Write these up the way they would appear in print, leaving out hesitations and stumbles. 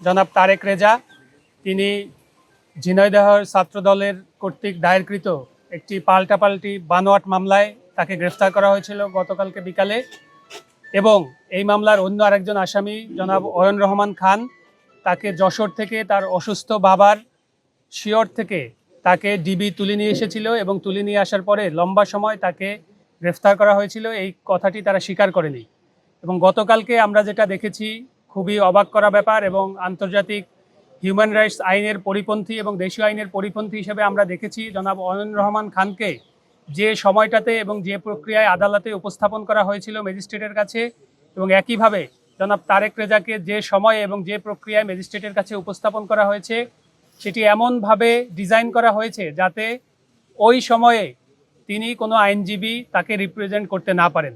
জনাব তারেক রেজা, তিনি ঝিনাইদহের ছাত্রদলের কর্তৃক দায়েরকৃত একটি পাল্টাপাল্টি বানোয়াট মামলায় তাকে গ্রেফতার করা হয়েছিল গতকালকে বিকালে। এবং এই মামলার অন্য আরেকজন আসামি জনাব অয়ন রহমান খান, তাকে যশোর থেকে তার অসুস্থ বাবার শিয়র থেকে তাকে ডিবি তুলে নিয়ে এসেছিল এবং তুলে নিয়ে আসার পরে লম্বা সময় তাকে গ্রেফতার করা হয়েছিল। এই কথাটি তারা স্বীকার করেনি। এবং গতকালকে আমরা যেটা দেখেছি, খুবই অবাক করা ব্যাপার এবং আন্তর্জাতিক হিউম্যান রাইটস আইনের পরিপন্থী এবং দেশীয় আইনের পরিপন্থী হিসেবে আমরা দেখেছি জনাব অয়ন রহমান খানকে যে সময়টাতে এবং যে প্রক্রিয়ায় আদালতে উপস্থাপন করা হয়েছিল ম্যাজিস্ট্রেটের কাছে, এবং একইভাবে জনাব তারেক রেজাকে যে সময়ে এবং যে প্রক্রিয়ায় ম্যাজিস্ট্রেটের কাছে উপস্থাপন করা হয়েছে, সেটি এমনভাবে ডিজাইন করা হয়েছে যাতে ওই সময়ে তিনি কোনো আইনজীবী তাকে রিপ্রেজেন্ট করতে না পারেন।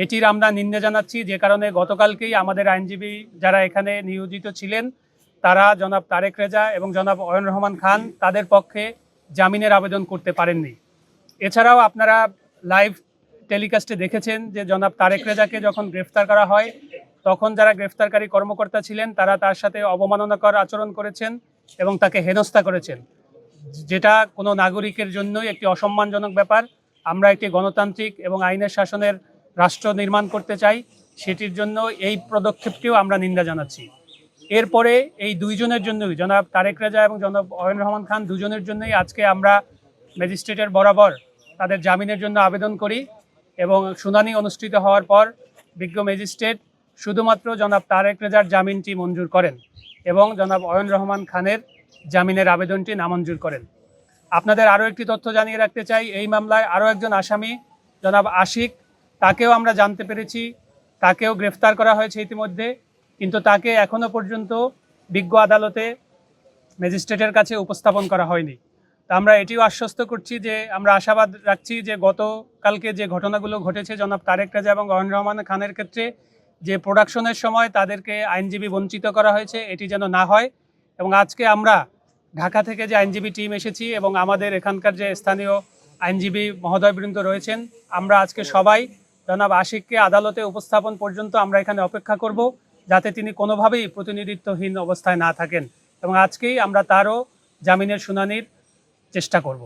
এটির আমরা নিন্দা জানাচ্ছি, যে কারণে গতকালকেই আমাদের আইনজীবী যারা এখানে নিয়োজিত ছিলেন তারা জনাব তারেক রেজা এবং জনাব অয়ন রহমান খান তাদের পক্ষে জামিনের আবেদন করতে পারেননি। এছাড়াও আপনারা লাইভ টেলিকাস্টে দেখেছেন যে জনাব তারেক রেজাকে যখন গ্রেফতার করা হয় তখন যারা গ্রেফতারকারী কর্মকর্তা ছিলেন তারা তার সাথে অবমাননাকর আচরণ করেছেন এবং তাকে হেনস্থা করেছেন, যেটা কোনো নাগরিকের জন্যই একটি অসম্মানজনক ব্যাপার। আমরা একটি গণতান্ত্রিক এবং আইনের শাসনের রাষ্ট্র নির্মাণ করতে চাই, সেটির জন্য এই পদক্ষেপটিও আমরা নিন্দা জানাচ্ছি। এরপরে এই দুইজনের জন্যই, জনাব তারেক রেজা এবং জনাব অয়ন রহমান খান দুজনের জন্যই আজকে আমরা ম্যাজিস্ট্রেটের বরাবর তাদের জামিনের জন্য আবেদন করি এবং শুনানি অনুষ্ঠিত হওয়ার পর বিজ্ঞ ম্যাজিস্ট্রেট শুধুমাত্র জনাব তারেক রেজার জামিনটি মঞ্জুর করেন এবং জনাব অয়ন রহমান খানের জামিনের আবেদনটি নামঞ্জুর করেন। আপনাদের আরও একটি তথ্য জানিয়ে রাখতে চাই, এই মামলায় আরও একজন আসামি জনাব আশিক, তাকেও আমরা জানতে পেরেছি, তাকেও গ্রেফতার করা হয়েছে ইতিমধ্যে, কিন্তু তাকে এখনও পর্যন্ত বিজ্ঞ আদালতে ম্যাজিস্ট্রেটের কাছে উপস্থাপন করা হয়নি। তা আমরা এটিও আশ্বস্ত করছি যে আমরা আশাবাদ রাখছি যে গতকালকে যে ঘটনাগুলো ঘটেছে জনাব তারেক রেজা এবং অয়ন রহমান খানের ক্ষেত্রে, যে প্রোডাকশনের সময় তাদেরকে আইনজীবী বঞ্চিত করা হয়েছে, এটি যেন না হয়। এবং আজকে আমরা ঢাকা থেকে যে আইনজীবী টিম এসেছি এবং আমাদের এখানকার যে স্থানীয় আইনজীবী মহোদয়বৃন্দ রয়েছেন, আমরা আজকে সবাই জনাব আশিককে আদালতে উপস্থাপন পর্যন্ত আমরা এখানে অপেক্ষা করব, যাতে তিনি কোনোভাবেই প্রতিনিধিত্বহীন অবস্থায় না থাকেন। এবং আজকেই আমরা তারও জামিনের শুনানির চেষ্টা করব।